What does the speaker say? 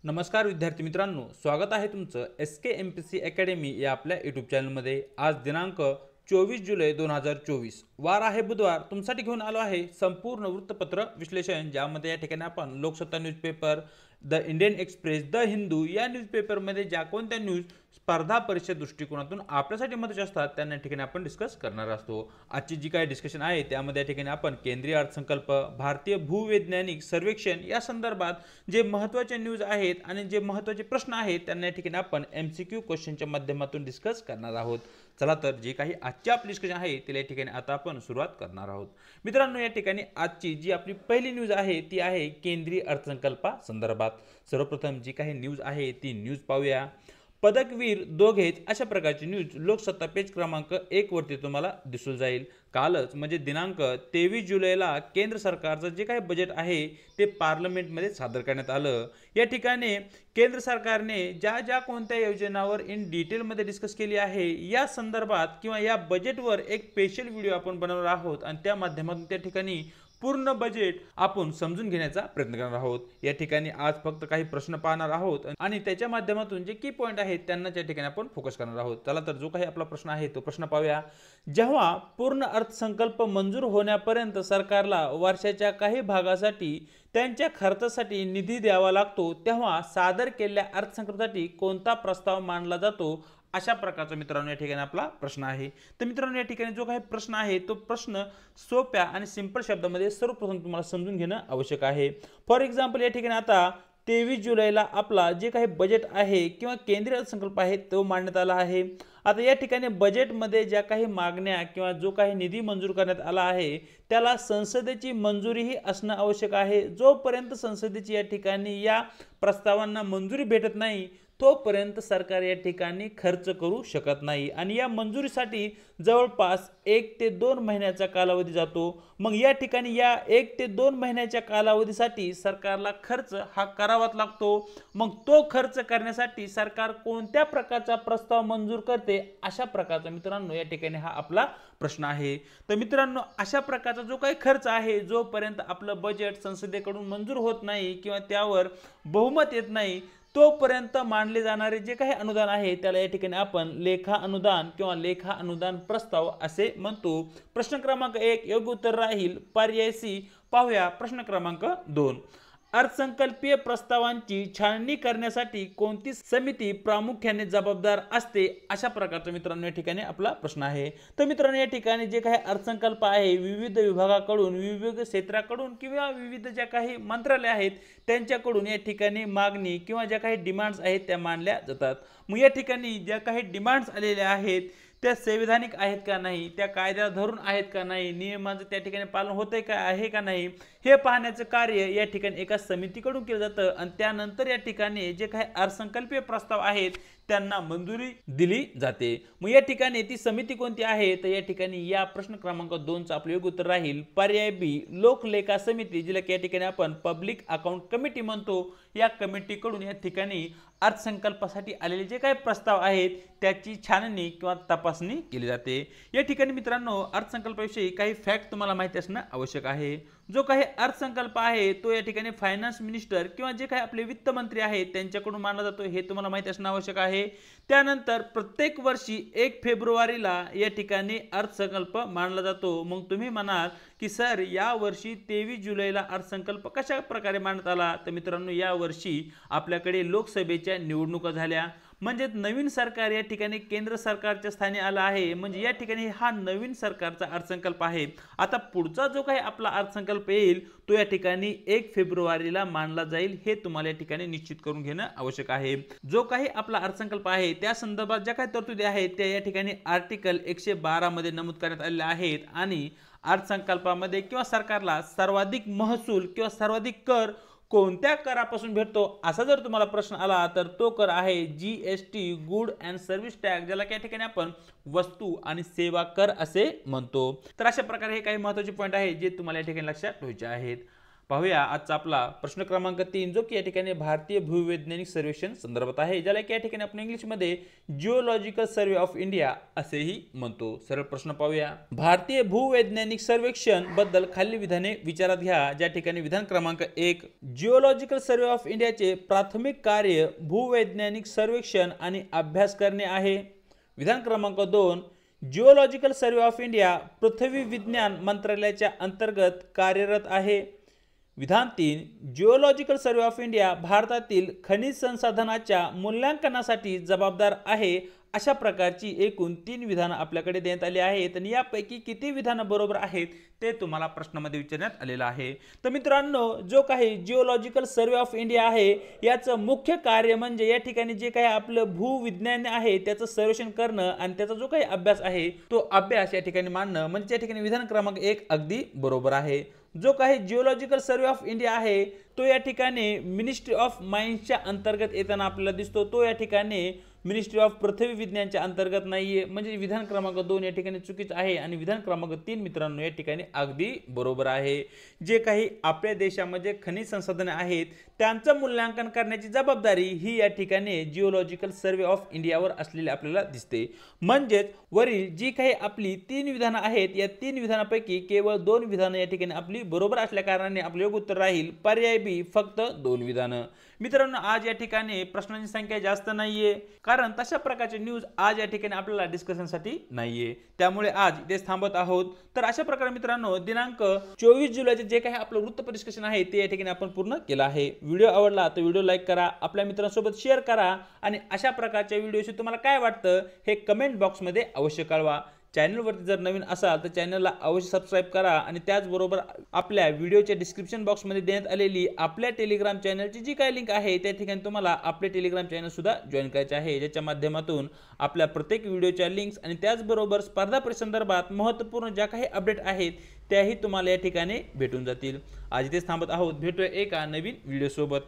नमस्कार विद्यार्थी मित्रांनो, स्वागत आहे तुमचं SK MPSC अकॅडमी या आपल्या यूट्यूब चॅनलमध्ये। आज दिनांक 24 जुलै 2024 वार आहे बुधवार। तुमच्यासाठी घेऊन आलो आहे संपूर्ण वृत्तपत्र विश्लेषण, ज्यामध्ये या ठिकाणी आपण Loksatta newspaper, the Indian express, the Hindu या न्यूजपेपरमध्ये ज्या कोणत्या न्यूज स्पर्धा परीक्षा दृष्टिकोनातून आपल्यासाठी महत्त्वाचे असतात त्यांना ठिकाणी आपण डिस्कस करणार असतो। आजची जी काही डिस्कशन आहे त्यामध्ये या ठिकाणी आपण केंद्रीय अर्थसंकल्प, भारतीय भूवैज्ञानिक सर्वेक्षण या संदर्भात जे महत्त्वाचे न्यूज आहेत आणि जे महत्त्वाचे प्रश्न आहेत त्यांना या ठिकाणी आपण MCQ क्वेश्चनच्या माध्यमातून डिस्कस करणार आहोत। चला तर जे काही आजची आपली डिस्कशन आहे तिला या ठिकाणी आता आपण सुरुवात करणार आहोत। मित्रांनो, या ठिकाणी आजची जी आपली पहिली न्यूज आहे ती आहे केंद्रीय अर्थसंकल्पा संदर्भात। सर्वप्रथम जी काही न्यूज आहे ती न्यूज पाहूया। पदकवीर दोघेच अशा प्रकारची न्यूज लोकसत्ता पेज क्रमांक 1 वरती तुम्हाला दिसून जाईल। कालच म्हणजे दिनांक 23 जुलैला केंद्र सरकारचं जे काही बजेट आहे ते पार्लमेंटमध्ये सादर करण्यात आलं। या ठिकाणी केंद्र सरकारने ज्या कोणत्या योजनांवर इन डिटेलमध्ये डिस्कस केली आहे या संदर्भात किंवा या बजेटवर एक स्पेशल व्हिडिओ आपण बनवणार आहोत आणि त्या माध्यमातून त्या ठिकाणी पूर्ण बजेट आपण समजून घेण्याचा प्रयत्न करणार आहोत। या ठिकाणी आज फक्त काही प्रश्न पाहणार आहोत आणि त्याच्या माध्यमातून जे की पॉइंट आहेत त्यांना त्या ठिकाणी आपण फोकस करणार आहोत। चला तर जो काही आपला प्रश्न आहे तो प्रश्न पाहूया। जेव्हा पूर्ण अर्थसंकल्प मंजूर होण्यापर्यंत सरकारला वर्षाच्या काही भागासाठी त्यांच्या खर्चासाठी निधी द्यावा लागतो, तेव्हा सादर केलेल्या अर्थसंकल्पासाठी कोणता प्रस्ताव मांडला जातो? अशा प्रकारचा मित्रांनो या ठिकाणी आपला प्रश्न आहे। तर मित्रांनो, या ठिकाणी जो काही प्रश्न आहे तो प्रश्न सोप्या आणि सिंपल शब्दामध्ये सर्वप्रथम तुम्हाला समजून घेणं आवश्यक आहे। फॉर एक्झाम्पल, या ठिकाणी आता 23 जुलैला आपला जे काही बजेट आहे किंवा केंद्रीय अर्थसंकल्प आहे तो मांडण्यात आला आहे। आता या ठिकाणी बजेटमध्ये ज्या काही मागण्या किंवा जो काही निधी मंजूर करण्यात आला आहे त्याला संसदेची मंजुरीही असणं आवश्यक आहे। जोपर्यंत संसदेची या ठिकाणी या प्रस्तावांना मंजुरी भेटत नाही तोपर्यंत सरकार या ठिकाणी खर्च करू शकत नाही आणि या मंजुरीसाठी जवळपास 1 ते 2 महिन्याचा कालावधी जातो। मग या ठिकाणी या 1 ते 2 महिन्याच्या कालावधीसाठी सरकारला खर्च हा करावाच लागतो। मग तो खर्च करण्यासाठी सरकार कोणत्या प्रकारचा प्रस्ताव मंजूर करते, अशा प्रकारचा मित्रांनो या ठिकाणी हा आपला प्रश्न आहे। तर मित्रांनो, अशा प्रकारचा जो काही खर्च आहे जोपर्यंत आपलं बजेट संसदेकडून मंजूर होत नाही किंवा त्यावर बहुमत येत नाही तोपर्यंत मानले जाणारे जे काही अनुदान आहे त्याला या ठिकाणी आपण लेखा अनुदान किंवा लेखा अनुदान प्रस्ताव असे म्हणतो। प्रश्न क्रमांक 1 योग्य उत्तर राहील पर्याय सी। पाहूया प्रश्न क्रमांक 2। अर्थसंकल्पीय प्रस्तावांची छाननी करण्यासाठी कोणती समिती प्रामुख्याने जबाबदार असते? अशा प्रकारचा मित्रांनो या ठिकाणी आपला प्रश्न आहे। तर मित्रांनो, या ठिकाणी जे काही अर्थसंकल्प आहे विविध विभागाकडून, विविध क्षेत्राकडून किंवा विविध ज्या काही मंत्रालय आहेत त्यांच्याकडून या ठिकाणी मागणी किंवा ज्या काही डिमांड्स आहेत त्या मांडल्या जातात। मग या ठिकाणी ज्या काही डिमांड्स आलेल्या आहेत त्या संवैधानिक आहेत का नाही, त्या कायद्याला धरून आहेत का नाही, नियमांचं त्या ठिकाणी पालन होतंय का आहे का नाही, हे पाहण्याचं कार्य या ठिकाणी एका समितीकडून केलं जातं आणि त्यानंतर या ठिकाणी जे काही अर्थसंकल्पीय प्रस्ताव आहेत त्यांना मंजुरी दिली जाते। मग या ठिकाणी ती समिती कोणती आहे? तर या ठिकाणी या प्रश्न क्रमांक 2 चं आपलं योग्य उत्तर राहील पर्याय बी, लोकलेखा समिती, जिला या ठिकाणी आपण पब्लिक अकाउंट कमिटी म्हणतो। या कमिटीकडून या ठिकाणी अर्थसंकल्पासाठी आलेले जे काही प्रस्ताव आहेत त्याची छाननी किंवा तपासणी केली जाते। या ठिकाणी मित्रांनो, अर्थसंकल्पाविषयी काही फॅक्ट तुम्हाला माहिती असणं आवश्यक आहे। जो काही अर्थसंकल्प आहे तो या ठिकाणी फायनान्स मिनिस्टर किंवा जे काही आपले वित्त मंत्री आहेत त्यांच्याकडून मांडला जातो, हे तुम्हाला माहिती असणं आवश्यक आहे। त्यानंतर प्रत्येक वर्षी 1 फेब्रुवारीला या ठिकाणी अर्थसंकल्प मांडला जातो। मग तुम्ही म्हणाल की सर, या वर्षी 23 जुलैला अर्थसंकल्प कशा प्रकारे मांडण्यात आला? तर मित्रांनो, या वर्षी आपल्याकडे लोकसभेच्या निवडणुका झाल्या, म्हणजे नवीन सरकार या ठिकाणी केंद्र सरकारच्या स्थानी आलं आहे। म्हणजे या ठिकाणी हा नवीन सरकारचा अर्थसंकल्प आहे। आता पुढचा जो काही आपला अर्थसंकल्प येईल तो या ठिकाणी 1 फेब्रुवारीला मांडला जाईल, हे तुम्हाला या ठिकाणी निश्चित करून घेणं आवश्यक आहे। जो काही आपला अर्थसंकल्प आहे त्या संदर्भात ज्या काही तरतुदी आहेत त्या या ठिकाणी आर्टिकल 112 मध्ये नमूद करण्यात आलेल्या आहेत आणि अर्थसंकल्पामध्ये किंवा सरकारला सर्वाधिक महसूल किंवा सर्वाधिक कर कोणत्या करापासून भेटतो असा जर तुम्हाला प्रश्न आला तर तो कर आहे GST, good and service tax, ज्याला या ठिकाणी आपण वस्तू आणि सेवा कर असे म्हणतो। तर अशा प्रकारे हे काही महत्त्वाचे पॉइंट आहेत जे तुम्हाला या ठिकाणी लक्षात ठेवायचे आहेत। पाहूया आजचा आपला प्रश्न क्रमांक 3, जो की या ठिकाणी भारतीय भूवैज्ञानिक सर्वेक्षण संदर्भात आहे, ज्याला की या ठिकाणी आपण इंग्लिशमध्ये जिओलॉजिकल सर्वे ऑफ इंडिया असेही म्हणतो. सरळ प्रश्न पाहूया. भारतीय भूवैज्ञानिक सर्वेक्षण बद्दल खालील विधाने विचारात घ्या. ज्या ठिकाणी विधान क्रमांक 1, जिओलॉजिकल सर्वे ऑफ इंडियाचे प्राथमिक कार्य भूवैज्ञानिक सर्वेक्षण आणि अभ्यास करणे आहे. विधान क्रमांक 2, जिओलॉजिकल सर्वे ऑफ इंडिया पृथ्वी विज्ञान मंत्रालयाच्या अंतर्गत कार्यरत आहे. विधान 3, जिओलॉजिकल सर्वे ऑफ इंडिया भारतातील खनिज संसाधनाच्या मूल्यांकनासाठी जबाबदार आहे. अशा प्रकारची एकूण 3 विधानं आपल्याकडे देण्यात आली आहेत आणि यापैकी किती विधानं बरोबर आहेत ते तुम्हाला प्रश्नामध्ये विचारण्यात आलेलं आहे. तर मित्रांनो, जो काही जिओलॉजिकल सर्वे ऑफ इंडिया आहे याचं मुख्य कार्य म्हणजे या ठिकाणी जे काही आपलं भूविज्ञान आहे त्याचं सर्वेक्षण करणं आणि त्याचा जो काही अभ्यास आहे तो अभ्यास या ठिकाणी मांडणं, म्हणजे या ठिकाणी विधान क्रमांक 1 अगदी बरोबर आहे. जो काही जिओलॉजिकल सर्वे ऑफ इंडिया आहे तो या ठिकाणी मिनिस्ट्री ऑफ माइन्सच्या अंतर्गत येताना आपल्याला दिसतो. तो या ठिकाणी मिनिस्ट्री ऑफ पृथ्वी विज्ञानच्या अंतर्गत नाहीये, म्हणजे विधान क्रमांक 2 या ठिकाणी चुकीचं आहे आणि विधान क्रमांक 3 मित्रांनो या ठिकाणी अगदी बरोबर आहे. जे काही आपल्या देशामध्ये खनिज संसाधने आहेत त्यांचं मूल्यांकन करण्याची जबाबदारी ही या ठिकाणी जिओलॉजिकल सर्वे ऑफ इंडियावर असलेली आपल्याला दिसते. म्हणजेच वरील जी काही आपली 3 विधानं आहेत या 3 विधानापैकी केवळ 2 विधानं या ठिकाणी आपली बरोबर असल्या कारणाने आपले योग्य उत्तर राहील पर्याय बी, फक्त 2 विधानं. मित्रांनो, आज या ठिकाणी प्रश्नांची संख्या जास्त नाहीये, कारण तशा प्रकारचे न्यूज आज या ठिकाणी आपल्याला डिस्कशनसाठी नाहीये, त्यामुळे आज इथेच थांबत आहोत. तर अशा प्रकारे मित्रांनो दिनांक 24 जुलैचे जे काही आपलं वृत्त डिस्कशन आहे ते या ठिकाणी आपण पूर्ण केलं आहे. व्हिडिओ आवडला तर व्हिडिओ लाईक करा, आपल्या मित्रांसोबत शेअर करा आणि अशा प्रकारच्या व्हिडिओशी तुम्हाला काय वाटतं हे कमेंट बॉक्समध्ये अवश्य कळवा. चॅनलवरती जर नवीन असाल तर चॅनलला अवश्य सबस्क्राईब करा आणि त्याचबरोबर आपल्या व्हिडिओच्या डिस्क्रिप्शन बॉक्समध्ये देण्यात आलेली आपल्या टेलिग्राम चॅनलची जी काही लिंक आहे त्या ठिकाणी तुम्हाला आपले टेलिग्राम चॅनल सुद्धा जॉईन करायचे आहे, ज्याच्या माध्यमातून आपल्या प्रत्येक व्हिडिओच्या लिंक्स आणि त्याचबरोबर स्पर्धा परीक्षांसंदर्भात महत्त्वपूर्ण ज्या काही अपडेट आहेत त्याही तुम्हाला या ठिकाणी भेटून जातील. आज इथेच थांबत आहोत, भेटूया एका नवीन व्हिडिओसोबत.